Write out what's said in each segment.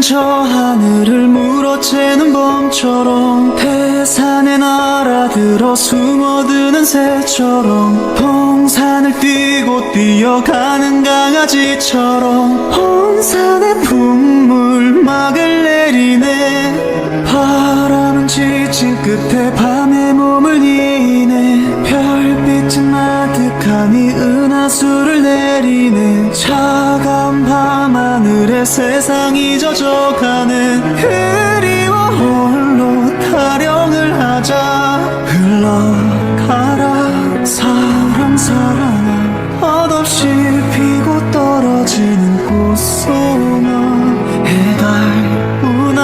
저 하늘을 물어채는 범처럼 태산에 날아들어 숨어드는 새처럼 홍산을 뛰고 뛰어가는 강아지처럼 홍산의 풍물막을 내리네. 바람은 지친 끝에 밤에 몸을 이네. 별빛은 아득하니 은하수를 내리네. 차가운 밤하늘에 세상이 젖어가는 그리워 홀로 타령을 하자. 흘러가라 사랑 사랑아. 덧없이 피고 떨어지는 꽃소나 해달우나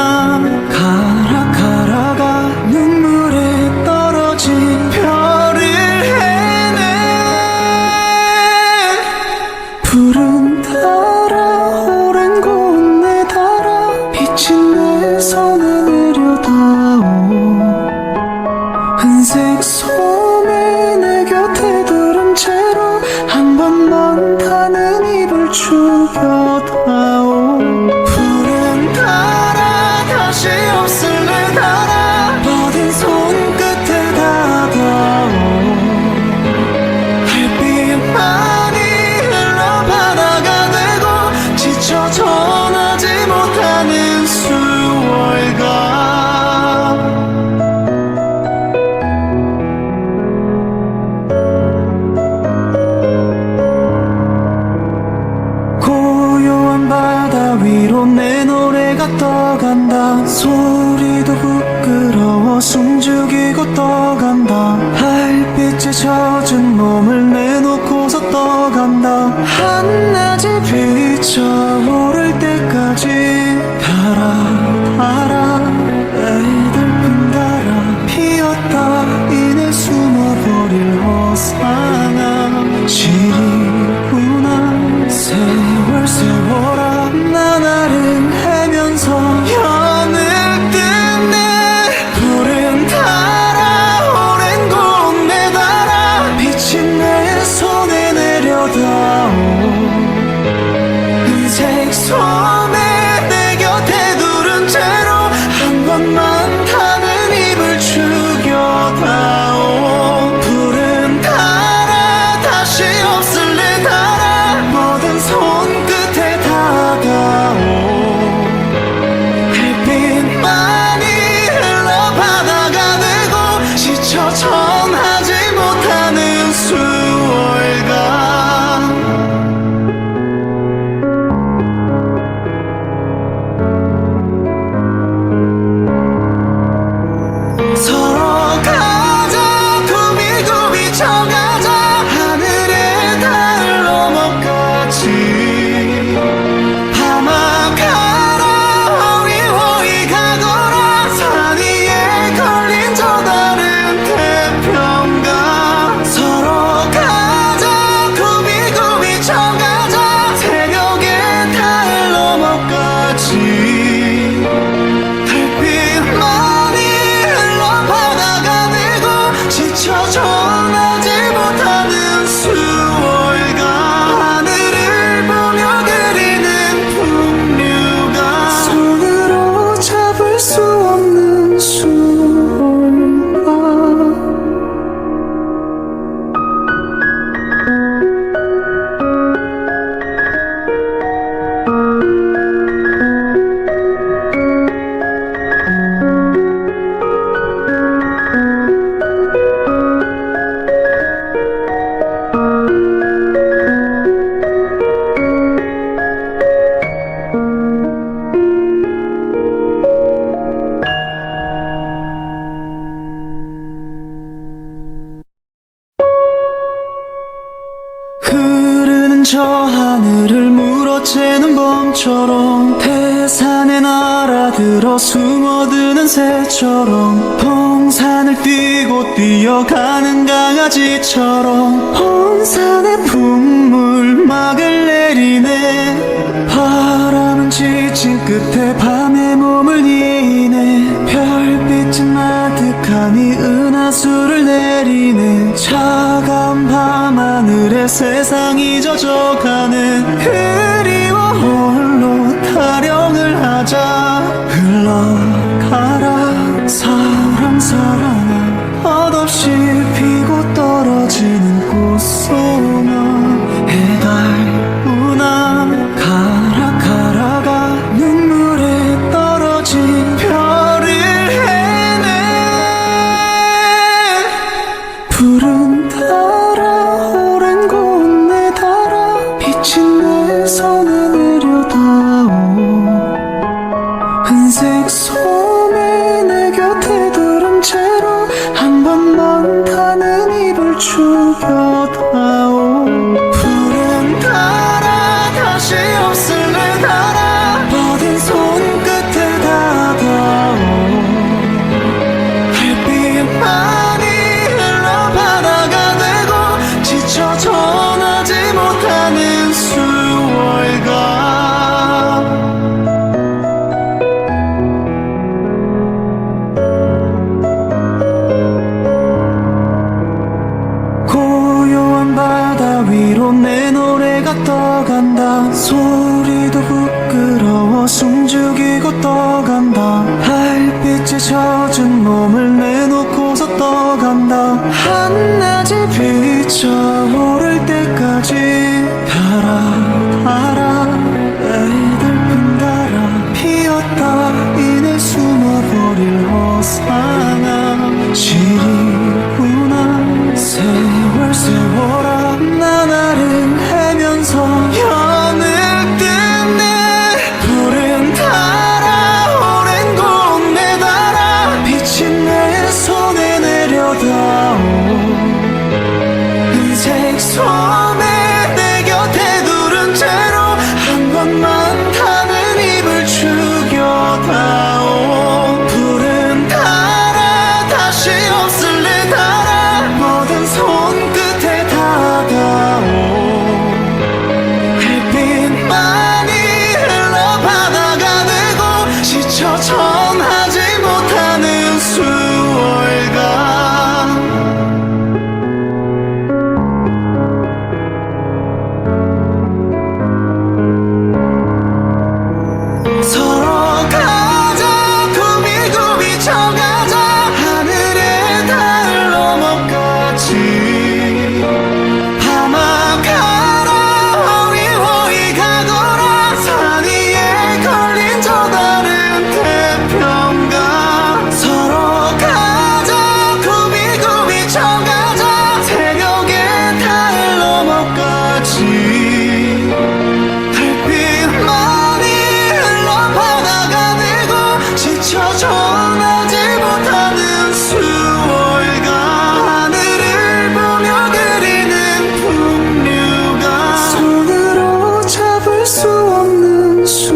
가라 가라가 눈물에 떨어진 별을 해내. 푸른 달아 오랜 곳내 달아 비친 내 손에 내려다오. 은색 소매 내 곁에 두른 채로 한 번만 타는 입을 죽여다오. 푸른 달아 다시 없을 내 달아 뻗은 손끝에 닿아오. 햇빛만이 흘러 바다가 되고 지쳐 전하지 못하는 수월가. 고요한 바다 위로 내 노래가 떠간다. 소리도 부끄러워 숨죽이고 떠간다. 달빛에 젖은 몸을 내놓고서 떠간다. 한낮이 비쳐오를 때까지 달아 달아 애들뿐 달아 피었다 이내 숨어버릴 허상아. 시리구나 세월 세월아. 나날은 헤면서 연을 뜯네. 푸른 달아 오랜 곳내 달아 비친 내 손에 내려다오. 은색 소매 내 곁에 두른 채로 한 번만 타는 입을 죽여다오. 푸른 달아 다시 없을 내 달아 모든 손끝에 다가오. 햇빛만이 흘러 바다가 되고 지쳐 전하지 못하는 수월가. 서로 가자 구비구비 쳐가자 하늘에 닿을 넘어까지. 파막하라 호위호위 가거라 산 위에 걸린 저 다른 태평가. 서로 가자 구비구비 쳐가자 새벽에 닿을 넘어까지. 달빛만이 흘러 바다가 되고 지쳐 전하지 못하는 수월가. 하늘을 보며 그리는 풍류가 손으로 잡을 수 없는 수월가. 흐르는 저 하늘을 물어채는 범처럼 태산에 날아들어 숨어드는 새처럼 홍산을 뛰고 뛰어가는 강아지처럼 홍산의 풍물막을 내리네. 바람은 지친 끝에 밤에 몸을 이네. 별빛은 아득하니 은하수를 내리네. 차가운 밤하늘에 세상이 젖어가는 그리워 홀로 타령을 하자. 떠간다. 소리도 부끄러워 숨죽이고 떠간다. 달빛에 젖은 몸을 내놓고서 떠간다. 한낮이 비쳐오를 때까지 달아 애들뿐 달아 피었다 이내 숨어버릴 허상한 시리구나. 세월아 나날은 헤면서 연을 뜬네. 불은 달아 오랜 곳 내달아 빛이 내 손에 내려다오. 은색 소매 내 곁에 두른 채로 한 번만 타는 입을 죽여다오. 불은 달아 다시 없을래 달아 모든 손끝에 닿아오. 햇빛만이 흘러 바다가 되고 지쳐 전하지 못하는 수월가. 서로 가자 구비구비 쳐가자 하늘에 닿을 너머까지. 파막하라 호위호위 가거라 산 위에 걸린 저 다른 태평가. 서로 가자 구비구비 쳐가자 새벽에 닿을 너머까지. 달빛만이 흘러 바다가 되고 지쳐 전하지 못하는 수월가. 하늘을 보며 그리는 풍류가 손으로 잡을 수 없는 수월가.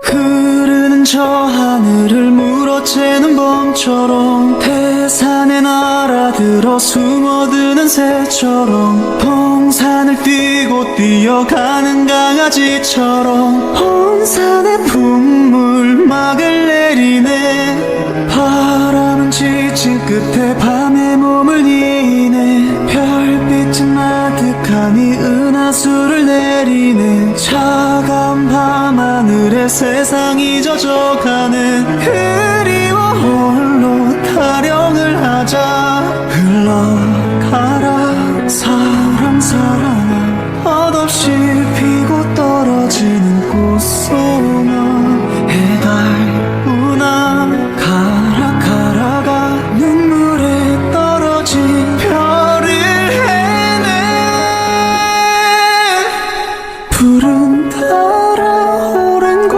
흐르는 저 하늘을 물어채는 범처럼 태산에 날아들어 숨어드는 새처럼 동산을 뛰고 뛰어가는 강아지처럼 온 산에 풍물막을 내리네. 바람은 지친 끝에 밤에 몸을 이네. 별빛은 아득하니 은하수를 내리네. 차가운 밤하늘에 세상이 젖어가는 그리워 홀로 타령을 하자. 흘러가라 사랑아 덧없이 피고 떨어지는 꽃송아. 해달구나 가라가 눈물에 떨어진 별을 해내. 불은 달아 오랜 곳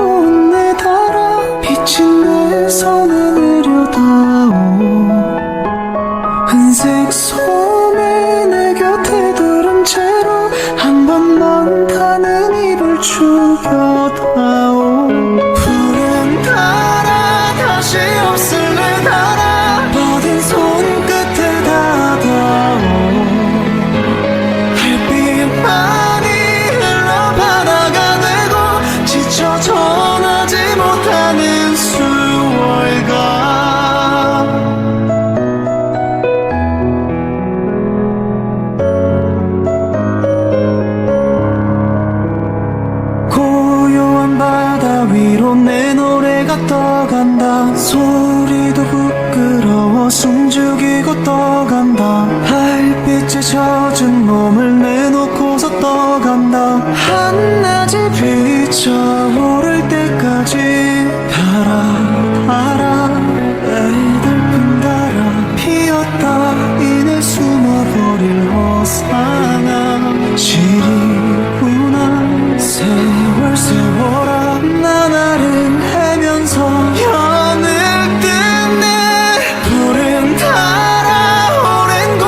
내달아 빛이 내 손에 내려다오. 은색 소매 내 곁에 두른 채로 한 번만 타는 입을 죽여다오. 불은 달아 다시 없을래 달아 모든 손끝에 닿아오. 햇빛만이 흘러 바다가 되고 지쳐 전하지 못하는 수월가. 고요한 바다 위로 내 노래가 떠간다. 소리도 부끄러워 숨죽이고 떠간다. 달빛에 젖은 몸을 내놓고서 떠간다. 한낮이 비쳐오를 때까지 달아 애들뿐 달아 피었다 이내 숨어버릴 허상한 시리구나. 세월아 나날은 헤면서 연을 뜬네. 불은 달아 오랜 곳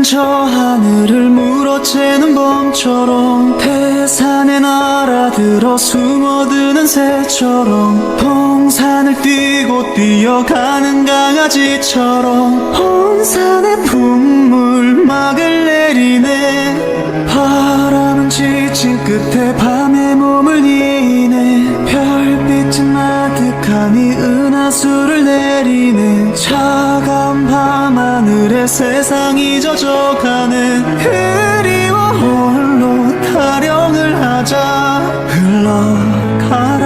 저 하늘을 물어채는 범처럼 태산에 날아들어 숨어드는 새처럼 동산을 뛰고 뛰어가는 강아지처럼 온 산에 풍물막을 내리네. 바람은 지친 끝에 밤에 몸을 이네. 별빛은 아득하니 은하수를 내리네. 차가운 밤하늘에 세상이 젖어가는 그리워 홀로 타령을 하자. 흘러가라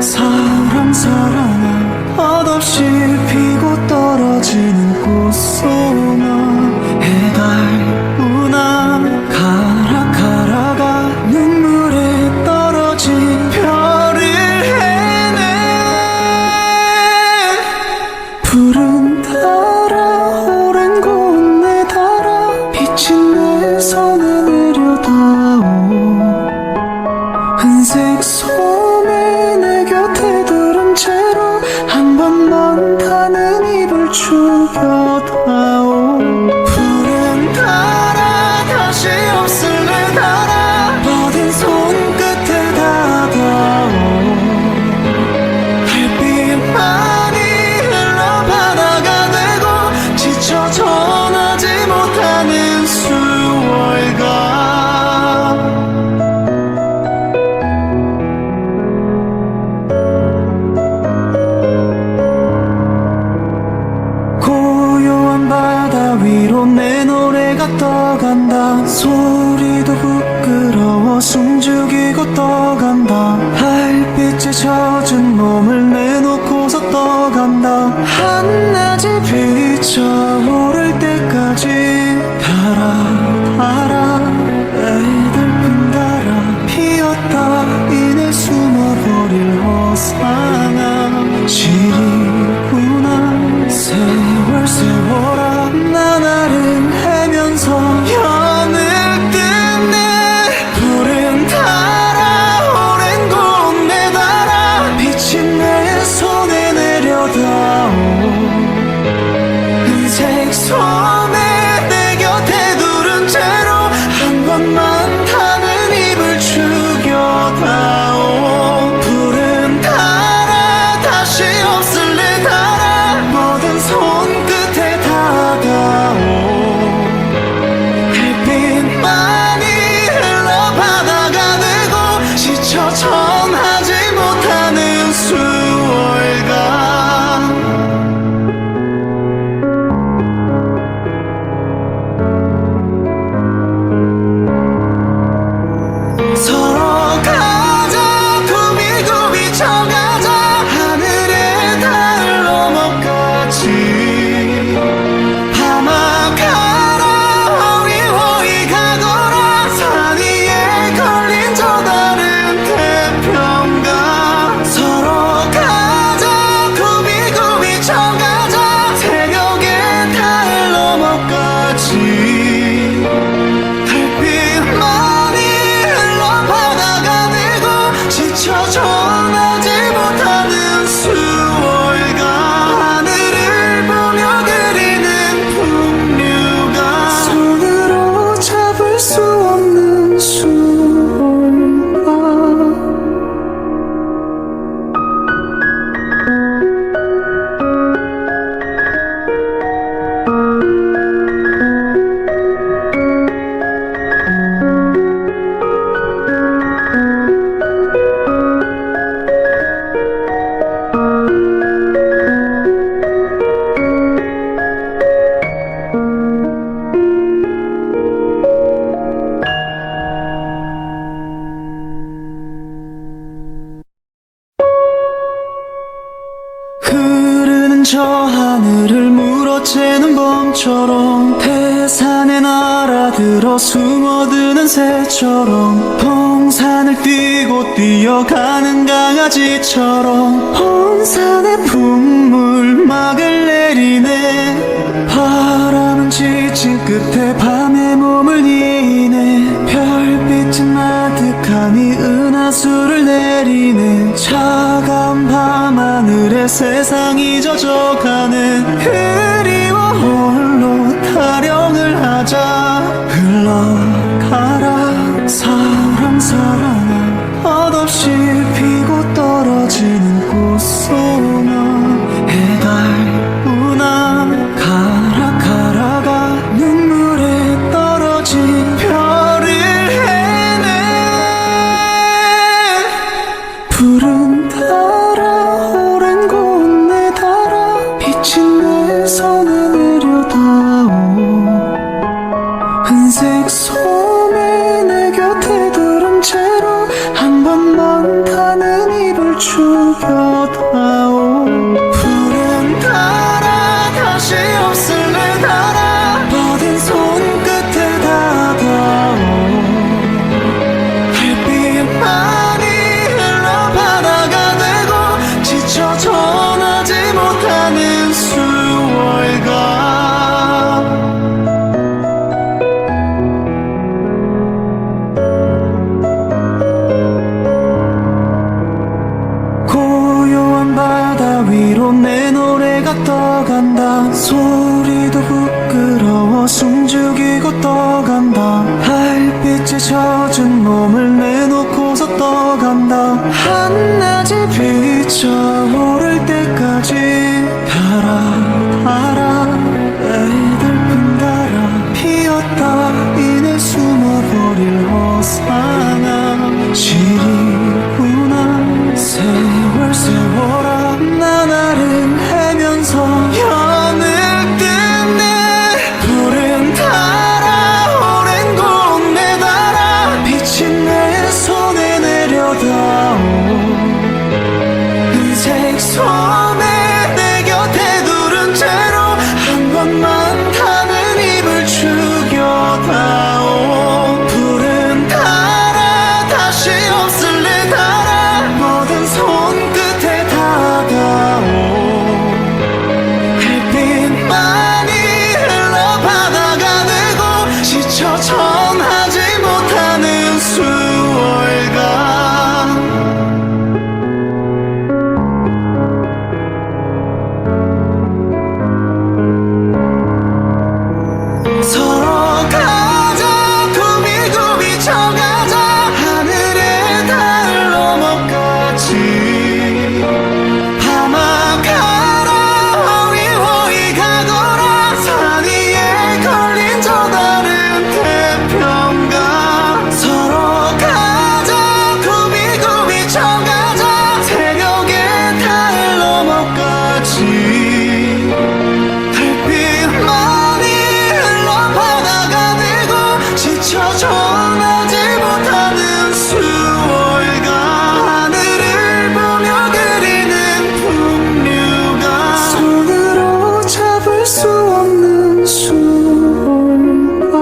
사랑 사랑아. 덧없이 피고 떨어지는 꽃소나 해달우나 가라 가라가 눈물에 떨어진 별을 해내. 푸른 달아 오랜 곳내 달아 빛이 내 손에 내려다오. 은색 소매 내 곁에 두른 채로 한 번만 타는 입을 죽여다오. 푸른 달아 다시 없을 내 달아 뻗은 손끝에 닿아오. 달빛만이 흘러 바다가 되고 지쳐 전하지 못하는 수월가. 고요한 바다 위로 내 노래가 떠간다. 소리도 부끄러워 숨죽이고 떠간다. 달빛에 젖은 몸을 내놓고서 떠간다. 한낮이 비쳐오를 때까지 달아 달아 애들뿐 달아 피었다 이내 숨어버릴 허상아. 시리구나 세월 세월아. 나날은 헤면서 연을 끝내. 푸른 달아 오랜 곳내 달아 빛이 내 손에 내려다오. 은색 소매 내 곁에 두른 채로 한 번만 타는 입을 죽여다오. 푸른 달아 다시 없을 내 달아 모든 손끝에 다가오. 달빛만이 흘러 바다가 되고 지쳐 전하지 못하는 수월가. 서로 가자 구비구비 쳐가자 하늘에 닿을 넘어까지. 파막하라 호위호위 가거라 산 위에 걸린 저 다른 태평가. 서로 가자 구비구비 쳐가자 새벽에 닿을 넘어까지. 달빛만이 흘러 바다가 되고 지쳐 전하지 못하는 수월가. 하늘을 보며 그리는 풍류가 손으로 잡을 수 없는 수월가. 흐르는 저 하늘을 물어채는 범처럼 태산에 날아들어 숨어드는 새처럼 동산을 뛰고 뛰어가는 강아지처럼 온 산에 풍물막을 내리네. 바람은 지친 끝에 밤에 몸을 이네. 별빛은 아득하니 은하수를 내리네. 차가운 밤하늘에 세상이 젖어가는 그리워 홀로 타령을 하자. 흘러가라 사랑 사랑아, 멋없이 피고 떨어지는 꽃소나. 해달우나 가라 가라가 눈물에 떨어진 별을 해내. 푸른 달아 오랜 곳내 달아 비친 내 손에 내려다오. 은색 소매 내 곁에 두른 채로 한 번만 가는 입을 죽여다오. 푸른 달아 다시 없을래 달아 뻗은 손끝에 닿아오. 햇빛만이 흘러 바다가 되고 지쳐 전하지 못하는 수월가. 고요한 바다 위로 내 노래가 떠간다. 소리도 부끄러워 숨죽이고 떠간다. 달빛에 젖은 몸을 내놓고서 떠간다. 한낮이 비쳐오를 때까지 달아 달아 애들뿐 달아 피었다 이내 숨어버릴 허상아. 시리구나 세월 세월아 나 나를 헤면서 연을 뜯네. 푸른 달아 오랜 곳내 달아 비친 내 손에 내려다오. 은색 소매 내 곁에 두른 채로 한 번만 가는 입을 죽여다오. 푸른 달아 다시 없을래 달아 모든 손끝에 다가오. 햇빛만이 흘러 바다가 되고 지쳐 전하지 못하는 수월가. 서로 가자 구비구비 쳐가자 하늘에 닿을 너머까지. 파막하라 호위호위 가거라 산 위에 걸린 저 다른 태평가. 서로 가자 구비구비 쳐가자 새벽에 닿을 너머까지. 달빛만이 흘러 바다가 되고 지쳐 전하지 못하는 수월가. 하늘을 보며 그리는 풍류가 손으로 잡을 수 없는 수월가.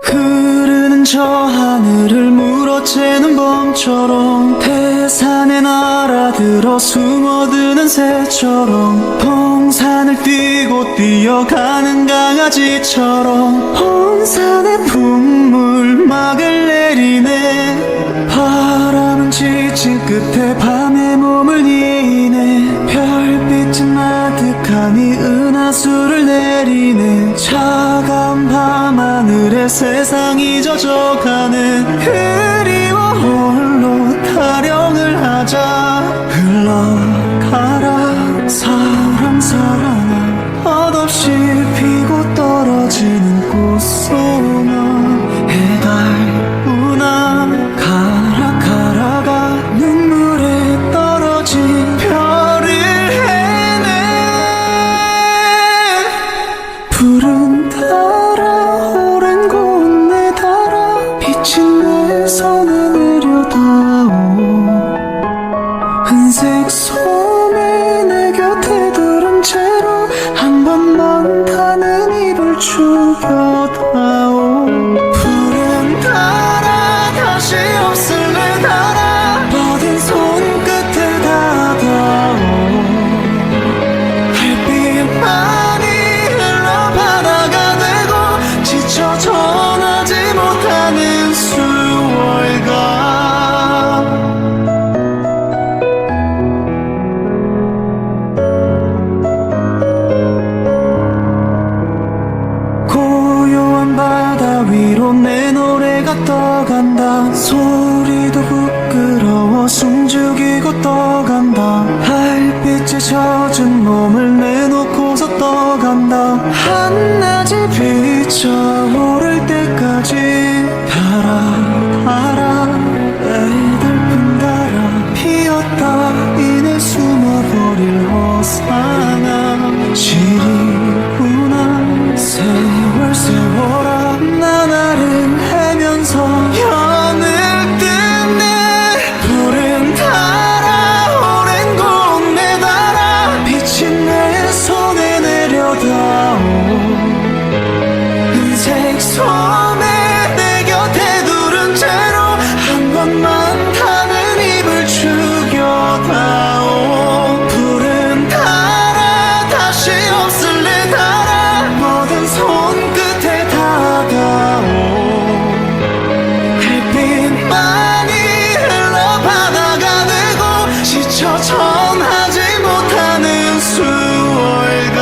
흐르는 저 하늘을 물어채는 범처럼 태산에 날아들어 숨어드는 새처럼 동산을 뛰고 뛰어가는 강아지처럼 온 산에 풍물막을 내리네. 바람은 지친 끝에 밤에 몸을 이네. 별빛은 아득하니 은하수를 내리네. 차가운 밤하늘에 세상이 젖어가는 그리워 홀로 타령을 하자. 흘러가라 사랑 사랑아, 멋없이 피고 떨어지는 꽃소나. 해달우나 가라 가라가 눈물에 떨어진 별을 해내. 푸른 달아 오랜 곳내 달아 비친 내 손에 내려다오. 은색 소매 내 곁에 두 떠간다. 달빛에 젖은 몸을 내놓고서 떠간다. 한낮이 비쳐오를 때까지 달아 애달픈 달아 피었다 이내 숨어버릴 호상아. 시리구나 세월아 나날은 헤면서 연을 뜯네. 푸른 달아 오랜 곳내 달아 빛이 내 손에 내려다오. 흰색 소매 내 곁에 두른 채로 한 번만 타는 입을 죽여다오. 푸른 달아 다시 없을래 달아 모든 손끝에 다가오. 햇빛만이 흘러 바다가 되고 지쳐 전하지 못하는 수월가.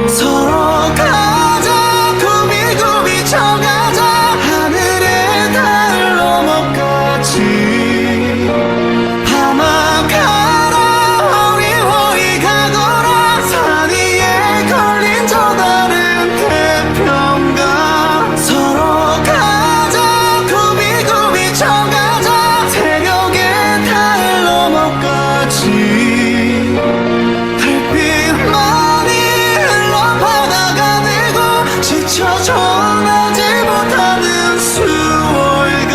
서로 가자 구비구비 쳐가자 하늘에 닿을 넘어까지. 밤아가라 호위호위 가거라 산 위에 걸린 저 다른 태평가. 서로 가자 구비구비 쳐가자 새벽에 닿을 넘어까지. 달빛만이 흘러 바다가 되고 지쳐 전하지 못하는 수월가.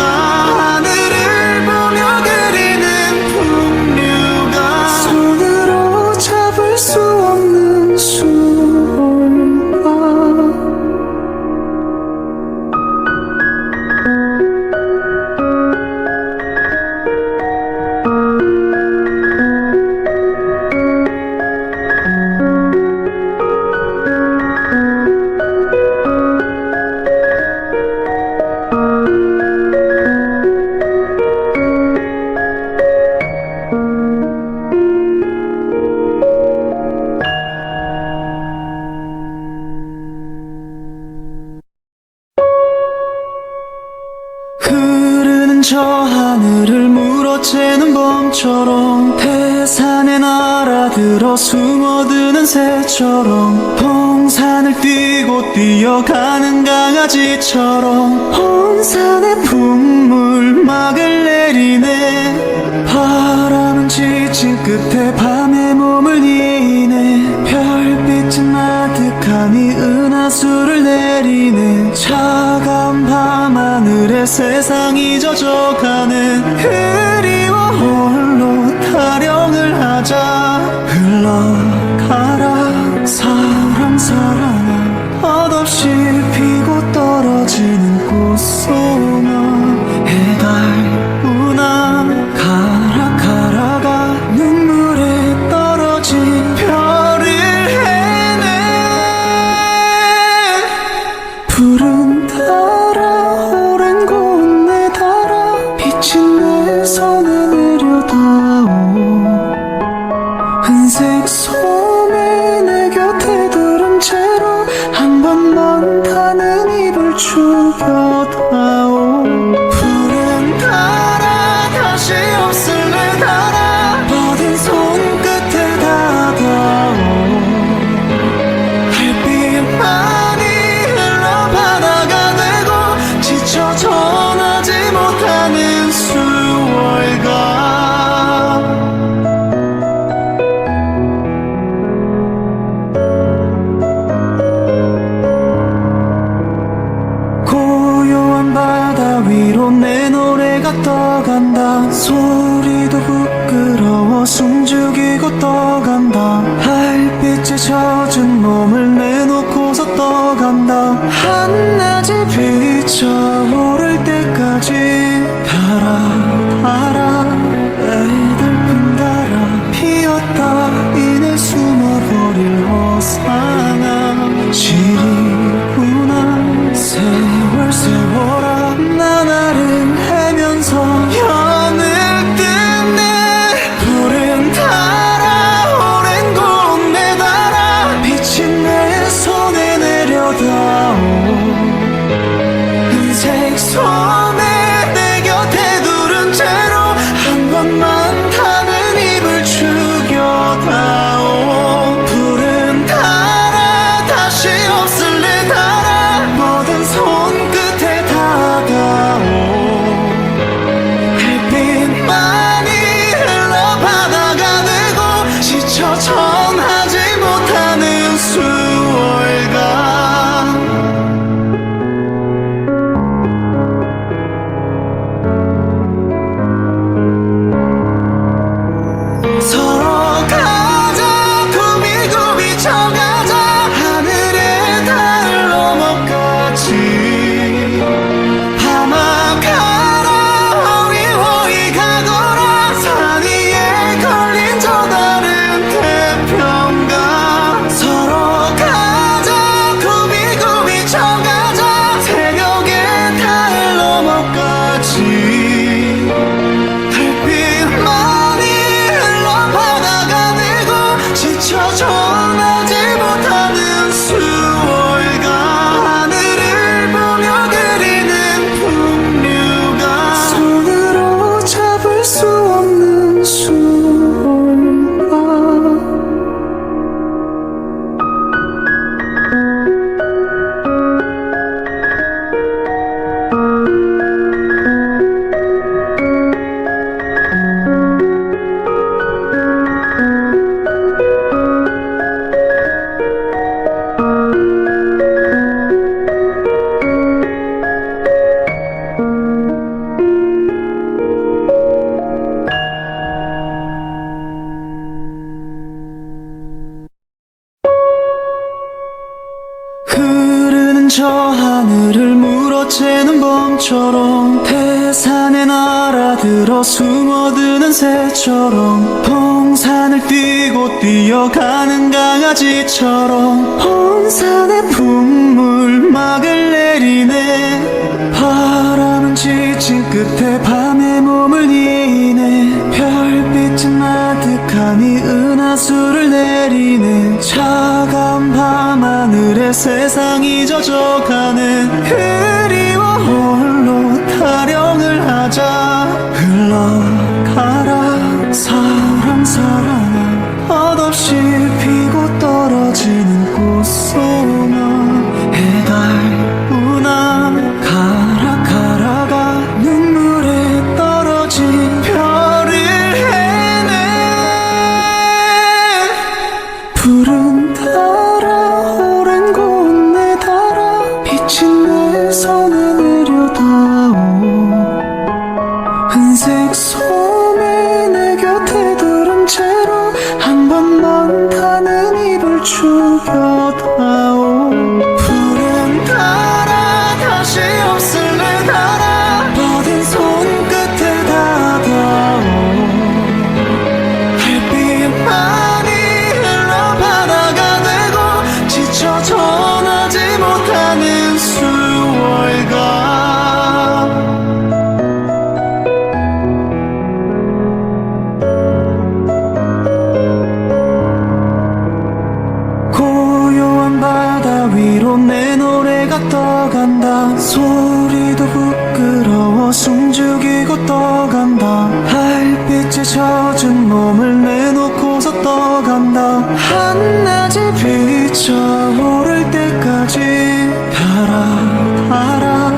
하늘을 보며 그리는 풍류가 손으로 잡을 수 없는 수월가. 흐르는 저 하늘을 물어채는 범처럼 태산에 날아들어 숨어드는 새처럼 동산을 뛰고 뛰어가는 강아지처럼 온 산에 풍물막을 내리네. 바람은 지친 끝에 밤에 몸을 이네. 별빛은 아득하니 은하수를 내리네. 차가운 밤하늘에 세상이 젖어가는 그리워 홀로 타령을 하자. 흘러가라 사랑아 덧없이 피고 떨어지는 꽃소나. 해달구나 가라가 눈물에 떨어진 별을 해내. 푸른 달아 오랜 곳내 달아 빛이 내 손에 내려다오. 흰색 소매 내 곁에 두른 채로 한 번만 타는 입을 죽여다오. 푸른 달아 다시 없을래 달아 모든 손끝에 다가오. 햇빛만이 흘러 바다가 되고 지쳐 전하지 못하는 수월가. 고요한 바다 위로 내 노래가 떠간다. 소리도 부끄러워 숨죽이고 떠간다. 달빛에 젖은 몸을 내놓고서 떠간다. 한낮이 비쳐오를 때까지 달아 애달픈 달아 피었다 이내 숨어버릴 호상아. 시리구나 세월아 나날은 헤면서 연을 뜯네. 푸른 달아 오랜 곳내 달아 빛이 내 손에 내려 저 하늘을 물어채는 범처럼 태산에 날아들어 숨어드는 새처럼 동산을 뛰고 뛰어가는 강아지처럼 온 산에 풍물막을 내리네. 바람은 지친 끝에 밤에 몸을 이네. 별빛은 아득하니 은하수를 내리네. 차가운 밤하늘에 세상이 젖어가는 그리워 홀로 타령을 하자. 흘러가라 사랑 사랑아. 덧없이 피고 떨어지는 꽃소나. 해달우나 가라 가라가 눈물에 떨어진 별을 해내. 푸른 달아 오랜 곳내 달아 비친 내 손에 내려다오. 은색 소매 내 곁에 두른 채로 한 번만 타는 입을 죽여다오. 푸른 달아 다시 없을래 달아 뻗은 손끝에 닿아오. 햇빛만이 흘러 바다가 되고 지쳐 전하지 못하는 수월가. 고요한 바다 위로 내 노래가 떠간다. 소리도 부끄러워 숨죽이고 떠간다. 달빛에 젖은 몸을 내놓고서 떠간다. 한낮이 비쳐오를 때까지 달아 달아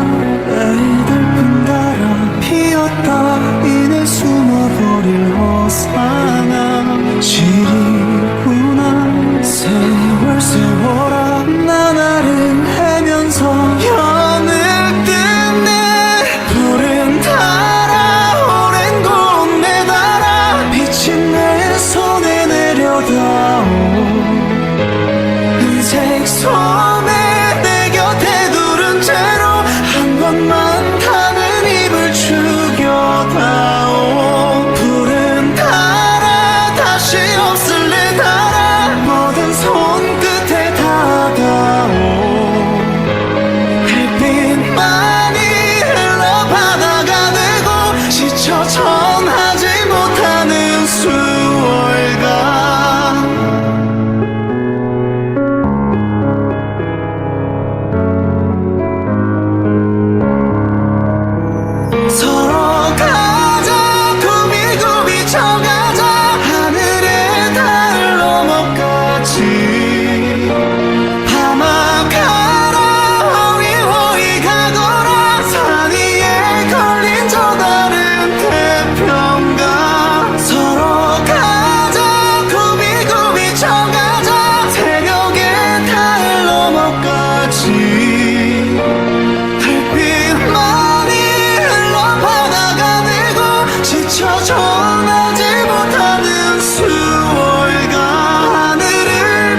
애들뿐 달아 피었다 이내 숨어버릴 허상아. 시리구나 세월 세월아. 나날은 헤면서 연을 뜬네. 푸른 달아 오랜 곳내 달아 비친 내 손에 내려다오. 은색 소매 내 곁에 두른 채로 한 번만 타는 입을 죽여다오. 푸른 달아 다시 없을래 달아 모든 손끝에 닿아오. 햇빛만이 흘러 바다가 되고 지쳐 전하지 못하는 수월가. 서로 가자 구비구비 쳐가자 하늘의 달 넘어까지. 파막하라 호위호위 가거라 산 위에 걸린 저 다른 태평가. 서로 가자 구비구비 쳐가자 새벽의 달 넘어까지. 달빛만이 흘러 바다가 되고 지쳐 전하지 못하는 수월가. 하늘을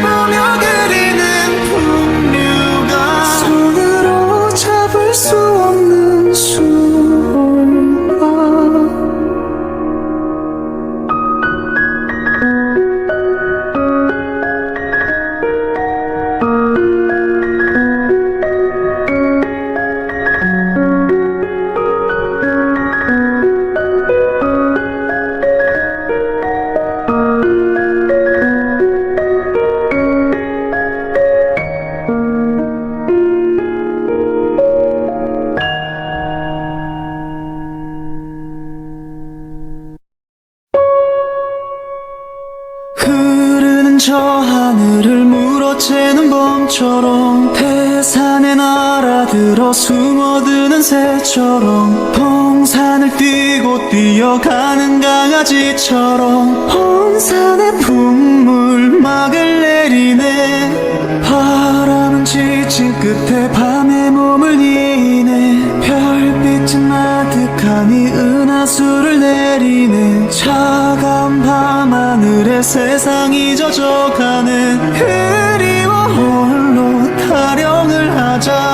보며 그리는 풍류가 손으로 잡을 수 없는 수월가. 흐르는 저 하늘을 물어채는 범처럼 태산에 날아들어 숨어드는 새처럼 동산을 뛰고 뛰어가는 강아지처럼 온 산에 풍물막을 내리네. 바람은 지친 끝에 밤에 몸을 이네. 별빛은 아득하니 은하수를 내리네. 차가운 밤하늘에 세상이 젖어가는 그리워 홀로 타령을 하자.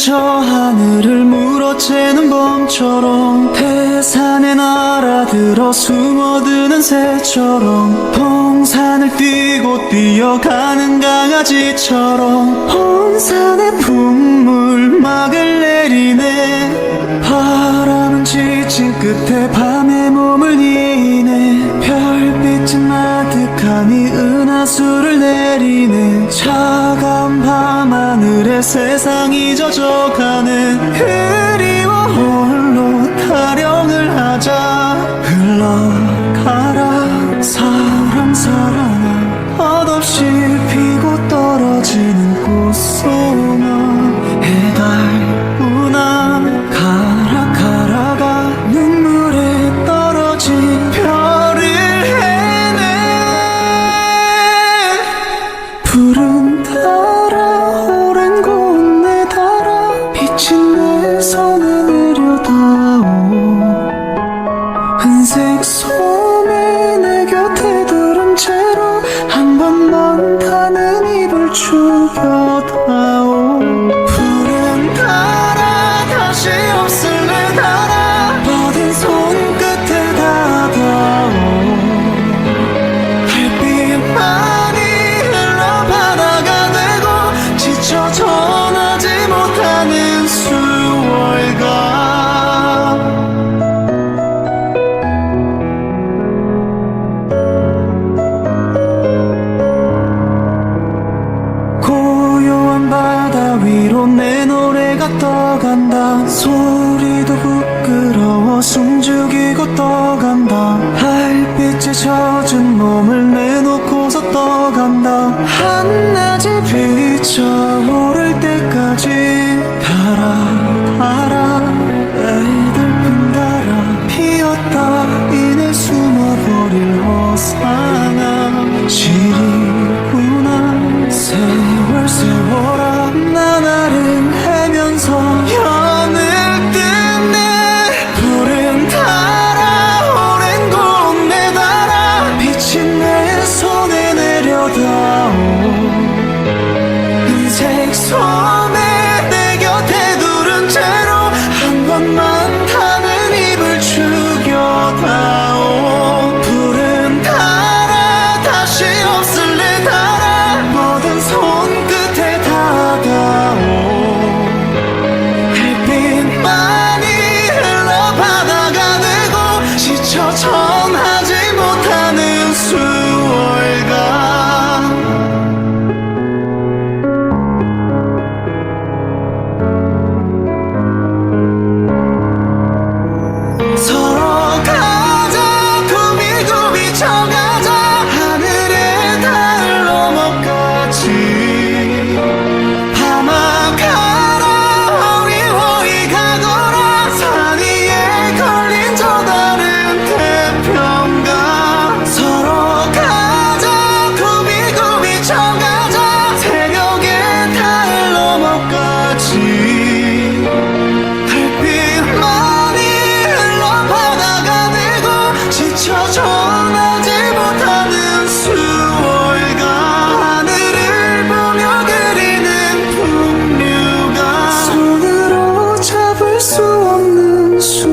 저 하늘을 물어채는 범처럼 태산에 날아들어 숨어드는 새처럼 동산을 뛰고 뛰어가는 강아지처럼 온 산에 풍물막을 내리네. 바람은 지친 끝에 밤에 몸을 이네. 별빛은 아득하니 은하수를 내리네. 차가운 밤하늘에 세상이 젖어가는 그리워 홀로 타령을 하자. 흘러가라 사랑 사랑아. 덧없이 피고 떨어지는 꽃소나 해달구나. 가라 가라가 눈물에 떨어진 별을 해내. 푸른 달아 오랜 곳내 달아 비친 내 손에 내려다오. 은색 소매 내 곁에 두른 채로 한 번만 타는 입을 죽여다오. 푸른 달아 다시 없을 내 달아 뻗은 손끝에 닿아오. 햇빛만이 흘러 바다가 되고 지쳐 전하지 못하는 수월가. 고요한 바다 위로 내 노래가 떠간다. 소리도 부끄러워 숨죽이고 떠간다. 달빛에 젖은 몸을 내놓고서 떠간다. 한낮이 비쳐오를 때까지 달아 달아 애들뿐 달아 피었다 이내 숨어버릴 호상아. 시리구나 세월 세월아. 나날은 헤면서 연을 뜯네. 푸른 달아 오랜 곳내 달아 비친 내 손에 내려다오. 은색 소매 내 곁에 두른 채로 한 번만 타는 입을 죽여다오. 푸른 달아 다시 없을 내 달아 뻗은 손끝에 닿아오. 햇빛만이 흘러 바다가 되고 지쳐 전하지 못하는 수월가. 서로 가자 구비구비 쳐가자 하늘에 닿을 넘어까지. 파막하라 호위호위 가거라 산 위에 걸린 저 다른 태평가. 서로 가자 구비구비 쳐가자 새벽에 닿을 넘어까지. 달빛만이 흘러 바다가 되고 지쳐 전하지 못하는 수월가. 하늘을 보며 그리는 풍류가 손으로 잡을 수 없는 수월가.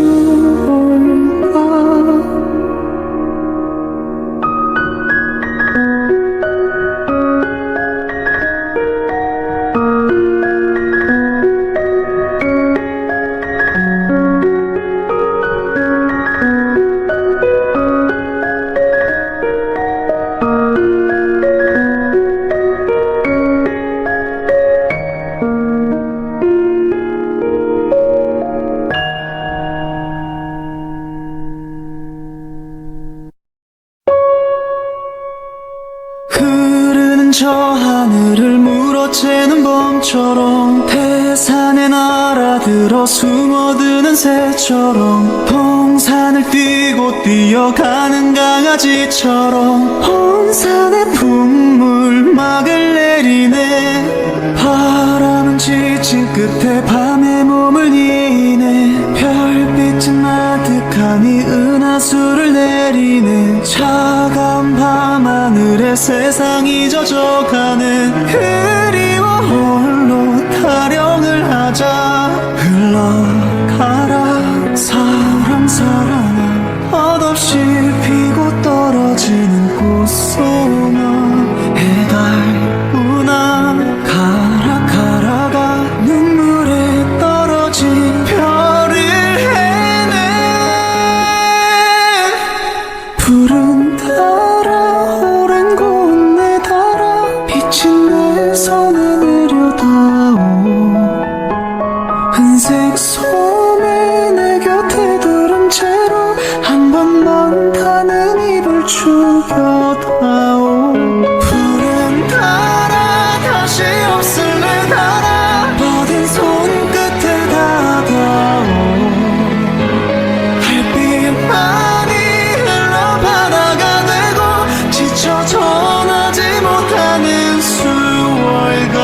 흐르는 저 하늘을 물어채는 범처럼 태산에 날아들어 숨어드는 새처럼 동산을 뛰고 뛰어가는 강아지처럼 온 산에 풍물막을 내리네. 바람은 지친 끝에 밤에 몸을 이네. 별빛은 아득하니 은하수를 내리네. 차가운 밤하늘에 세상이 젖어가는 그리워 홀로 타령을 하자. 흘러가라 사랑 사랑아, 덧없이 피고 떨어지는 꽃소나. 해달우나 가라 가라가 눈물에 떨어진 별을 해내. 푸른 달아 오랜 곳내 달아 비친 내 손에 내려다오. 은색 소매 내 곁에 두른 채로 한 번만 가는 입을 죽여다오. 푸른 달아 다시 없을래 달아 뻗은 손끝에 닿아오. 햇빛만이 흘러 바다가 되고 지쳐 전하지 못하는 수월가.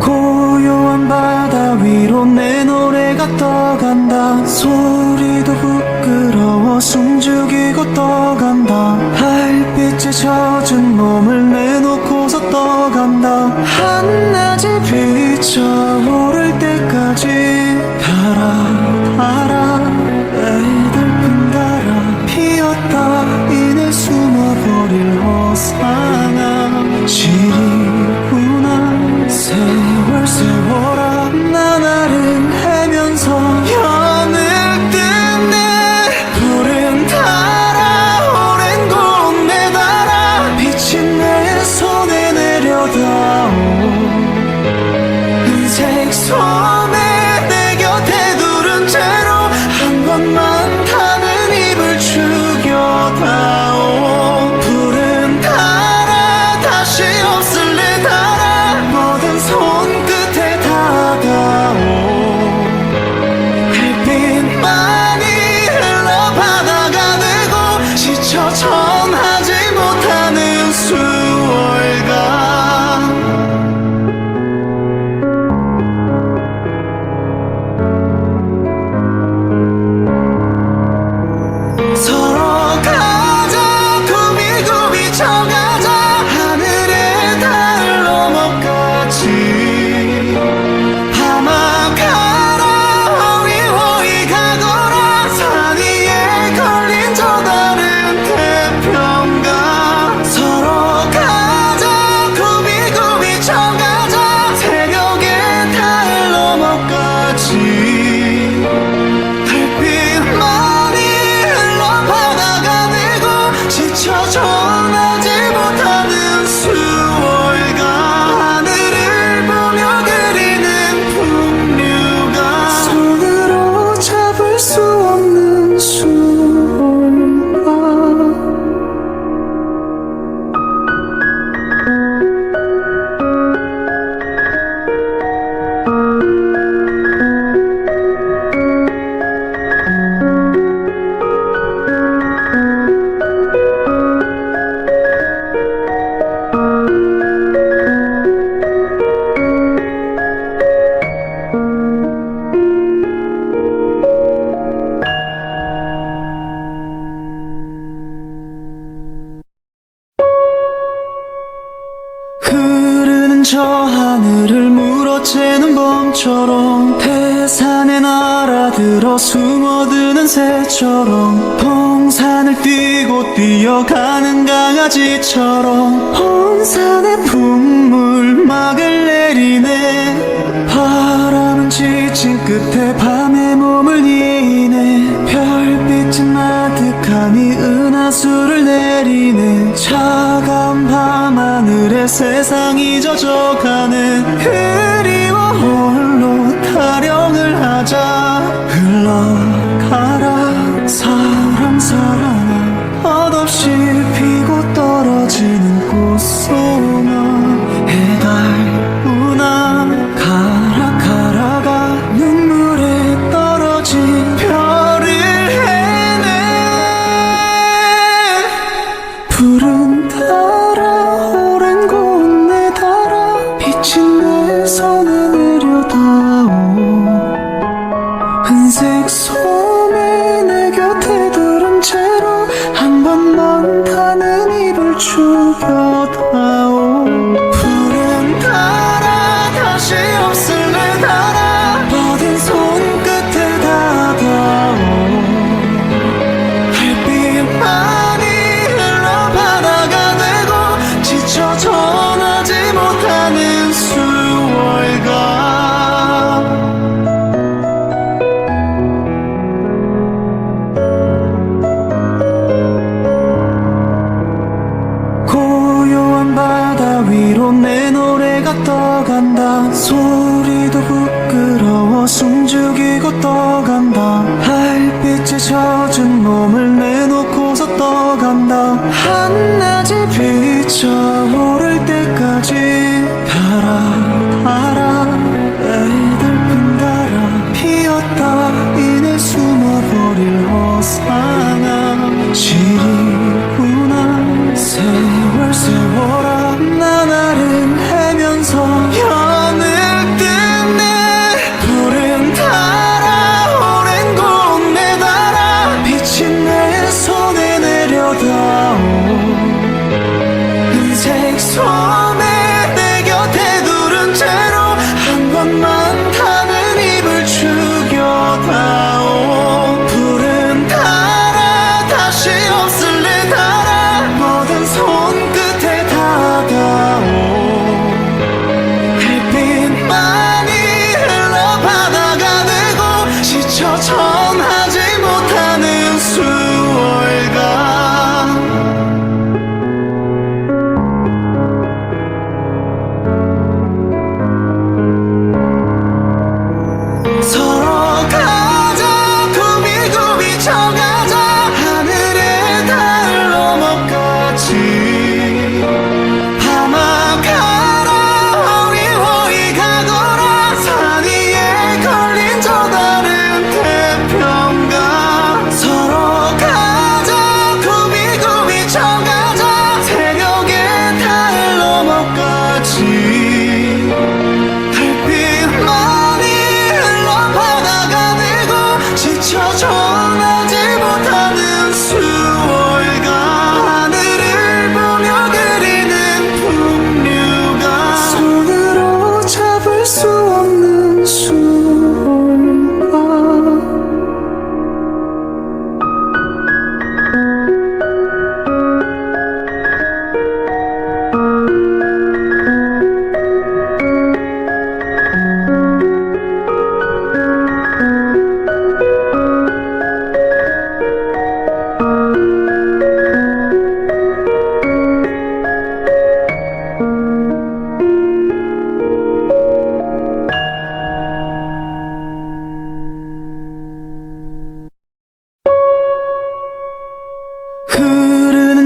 고요한 바다 위로 내 노래가 떠간다. 소리도 부끄러워 숨죽이고 떠간다. 달빛에 젖은 몸을 내놓고서 떠간다. 한낮이 비쳐오를 때까지 달아 달아 애들뿐 달아 피었다 이내 숨어버릴 허상아. 시리구나 세월 세월아 나 나른해면서 연을 뜬네. 푸른 달아 오랜 곳내 달아 비친 내 손에 내려다오. 은색 소매 내 곁에 두른 채로 한 번만 타는 입을 죽여다오. 푸른 달아 다시 없을래 달아 모든 손끝에 닿아오. 햇빛만이 흘러 바다가 되고 지쳐 전하지 못하는 수월가. 서로 가자 구비구비 쳐가자 하늘의 달 넘어까지. 밤아가라 호위호위 가거라 산 위에 걸린 저 다른 태평가. 서로 가자 구비구비 쳐가자 새벽의 달 넘어까지. 달빛만이 흘러 바다가 되고 지쳐 전하지 못하는 수월가. 하늘을 보며 그리는 풍류가 손으로 잡을 수 없는 수월가. 흐르는 저 하늘을 물어채는 범처럼 태산에 날아들어 숨어드는 새처럼 동산을 뛰고 뛰어가는 강아지처럼 온 산에 풍물막을 내리네. 바람은 지친 끝에 밤에 몸을 이네. 별빛은 아득하니 은하수를 내리네. 차가운 밤하늘에 세상이 젖어가는 그리워 홀로 타령을 하자. 흘러가라 사랑 사랑아, 덧없이 피고 떨어지는 꽃소나. 해달우나 가라 가라가 눈물에 떨어진 별을 해내. 푸른 달아 오랜 곳내 달아 비친 내 손에 내려다오. 은색 소매 내 곁에 두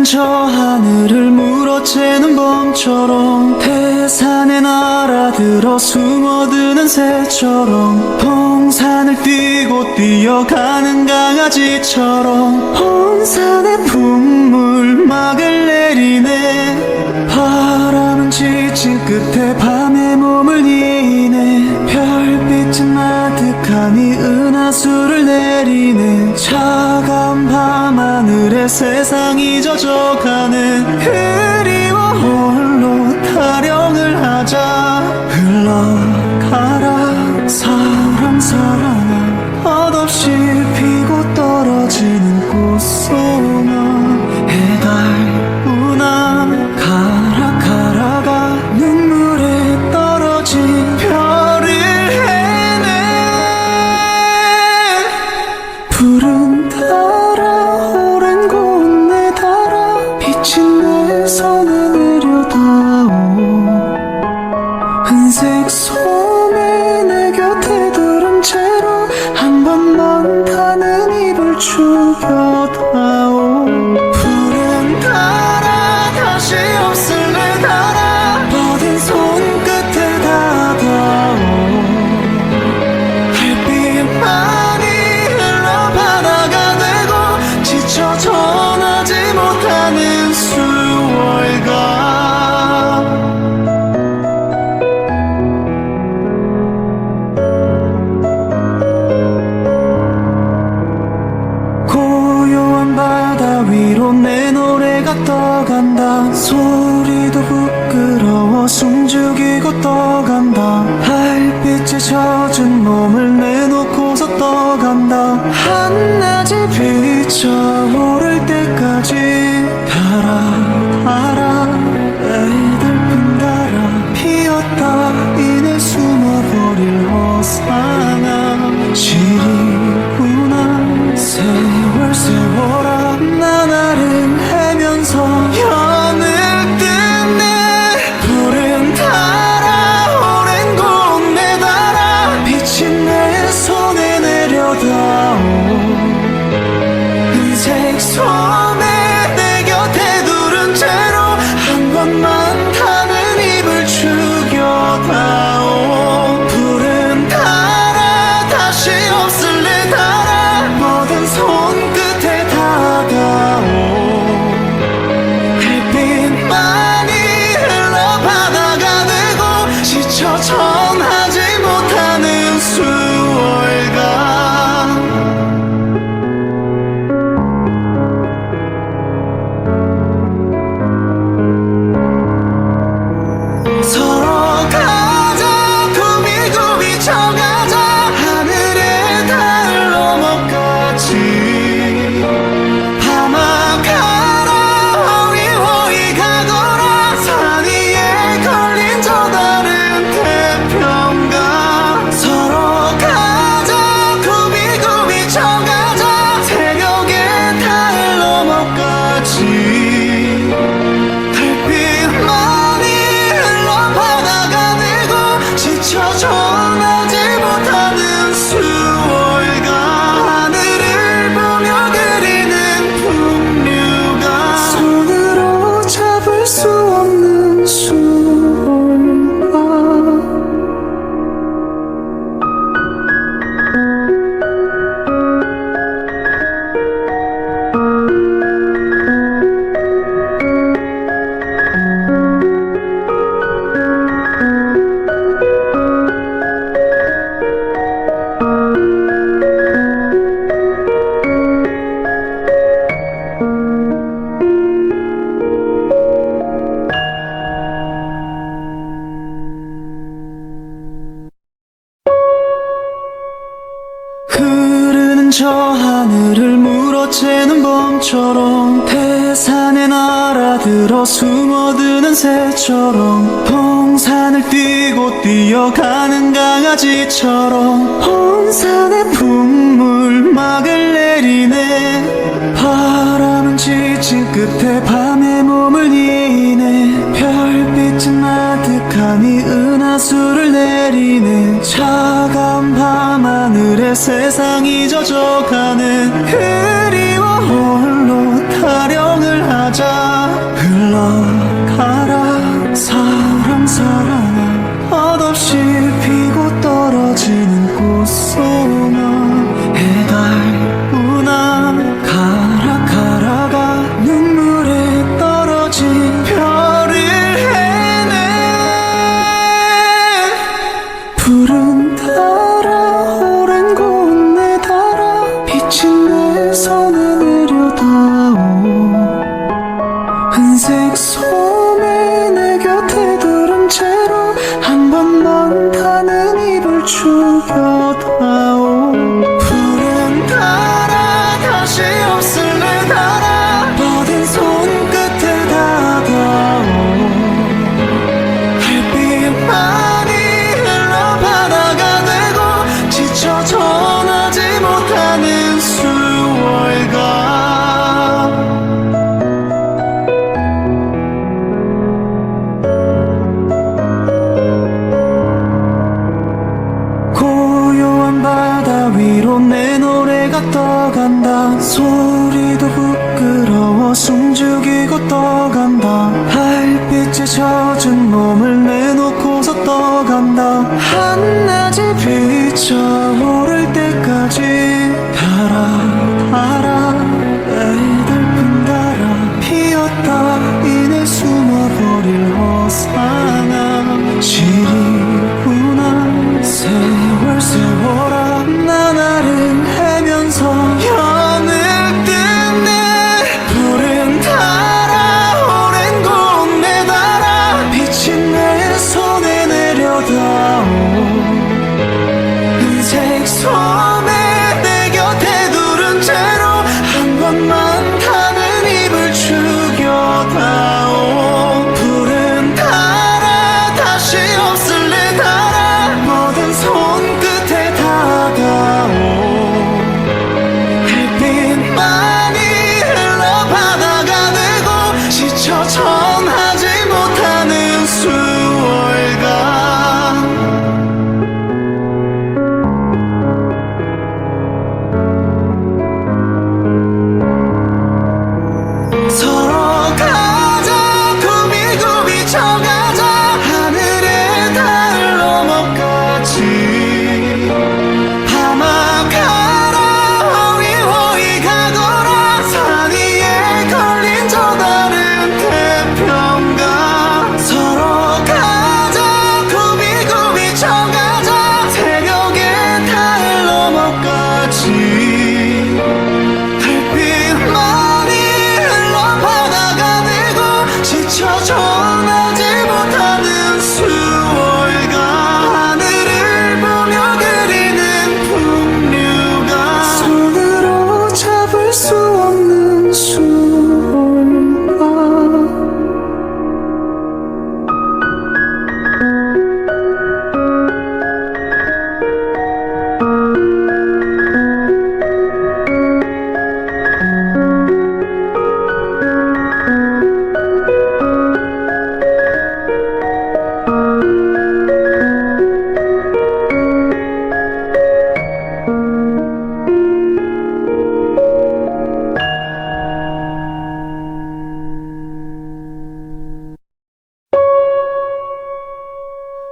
저 하늘을 물어채는 범처럼 태산에 날아들어 숨어드는 새처럼 동산을 뛰고 뛰어가는 강아지처럼 온 산에 풍물막을 내리네. 바람은 지친 끝에 밤에 몸을 이네. 별빛은 아득하니 은하수를 내리네. 차가운 밤하늘에 세상이 젖어가는 그리워 홀로 타령을 하자. 흘러가라 사랑 사랑아. 덧없이 피고 떨어지는 꽃소나 해달구나. 가라 가라가 눈물에 떨어진 별을 해내. 푸른 달아 오랜 곳내 달아 비친 내 손에 내려다오. 은색 소매 내 곁에 두른 채로 한 번만 타는 입을 죽여다오. 푸른 달아 다시 없을 내 달아 뻗은 손끝에 닿아오. 햇빛만이 흘러 바다가 되고 지쳐 전하지 못하는 수월가. 고요한 바다 위로 내 노래가 떠간다. 소리도 부끄러워 숨죽이고 떠간다. 달빛에 젖은 몸을 내놓고서 떠간다. 한낮이 비쳐오를 때까지 달아 달아 애들뿐 달아 피었다 이내 숨어버릴 허상아. 시리구나 세월 세월아. 나날은 헤면서 연을 뜯네. 푸른 달아 오랜 곳내 달아 비친 내 손에 내려다오. 은색 소매 내 곁에 두른 채로 한 번만 타는 입을 죽여다오. 푸른 달아 다시 없을 내 달아 뻗은 손끝에 다가오. 햇빛만이 흘러 바다가 되고 지쳐 전하지 못하는 수월가. 서로 가자 구비구비 쳐가자 하늘에 닿을 넘어까지. 파막하라 호위호위 가거라 산 위에 걸린 저 다른 태평가. 서로 가자 구비구비 쳐가자 새벽에 닿을 넘어까지. 달빛만이 흘러 바다가 되고 지쳐 전하지 못하는 수월가. 하늘을 보며 그리는 풍류가 손으로 잡을 수 없는 수월가. 흐르는 저 하늘을 물어채는 범처럼 태산에 날아들어 숨어드는 새처럼 동산을 뛰고 뛰어가는 강아지처럼 온 산에 풍물막을 내리네. 바람은 지친 끝에 밤에 몸을 이네. 별빛은 아득하니 은하수를 내리네. 차가운 밤하늘에 세상이 젖어가는 그리워 홀로 타령을 하자. 하자. 흘러가라 사랑 사랑아, 멋없이 피고 떨어지는 꽃송아. 해달우나 가라 가라가 눈물에 떨어진 별을 해내. 푸른 달아 오랜 곳내 달아 비친 내 손에 내려다오. 은색 소매 내 곁에 두른 채로 한 번만 타는 입을 죽여다오. 푸른 달아 다시 없을래 달아 뻗은 손끝에 닿아오. 햇빛만이 흘러 바다가 되고 지쳐 전하지 못하는 수월가. 고요한 바다 위로 내 노래가 떠간다. 소리도 부끄러워 숨죽이고 떠간다. 달빛에 젖은 몸을 내놓고서 떠간다. 한낮이 비쳐오를 때까지 달아 달아 애달픈 달아 피었다 이내 숨어버릴 허상아. 시리구나 세월 세월아 나 나른해면서 연을 뜬네. 푸른 달아 오랜 곳내 달아 비친 내 손에 내려다오. 은색 소매 내 곁에 두른 채로 한 번만 타는 입을 죽여다오. 푸른 달아 다시 없을래 달아 모든 손끝에 다가오. 햇빛만이 흘러 바다가 되고 지쳐 전하지 못하는 수월가. 서로 가자 구비구비 쳐가자 하늘의 달 넘어까지. 파막하라 호위호위 가거라 산 위에 걸린 저 다른 태평가. 서로 가자 구비구비 쳐가자 새벽의 달 넘어까지. 달빛만이 흘러 바다가 되고 지쳐 전하지 못하는 수월가. 하늘을 보며 그리는 풍류가 손으로 잡을 수 없는 수월가.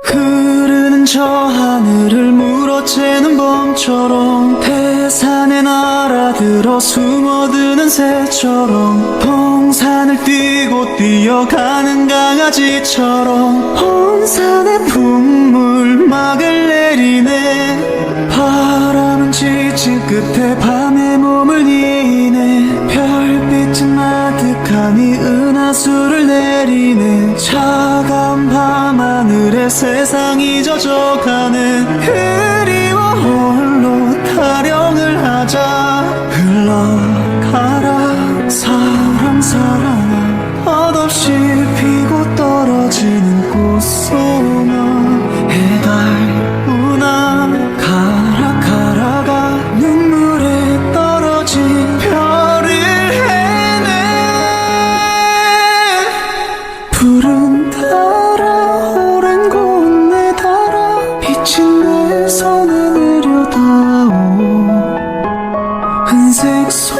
흐르는 저 하늘을 물어채는 범처럼 태산에 날아들어 숨어드는 새처럼 동산을 뛰고 뛰어가는 강아지처럼 온 산에 풍물막을 내리네. 바람은 지친 끝에 밤의 몸을 이네. 별빛은 아득하니 은하수를 내리네. 차가운 밤하늘에 세상이 젖어가네. 그리워 홀로 타령을 하자. 흘러가라 사랑 사랑아, 멋없이 피고 떨어지는 꽃송아. 해달우나 가라 가라가 눈물에 떨어진 별을 해내. 푸른 달아 오랜 곳내 달아 비친 내 손에 내려다오. 은색 소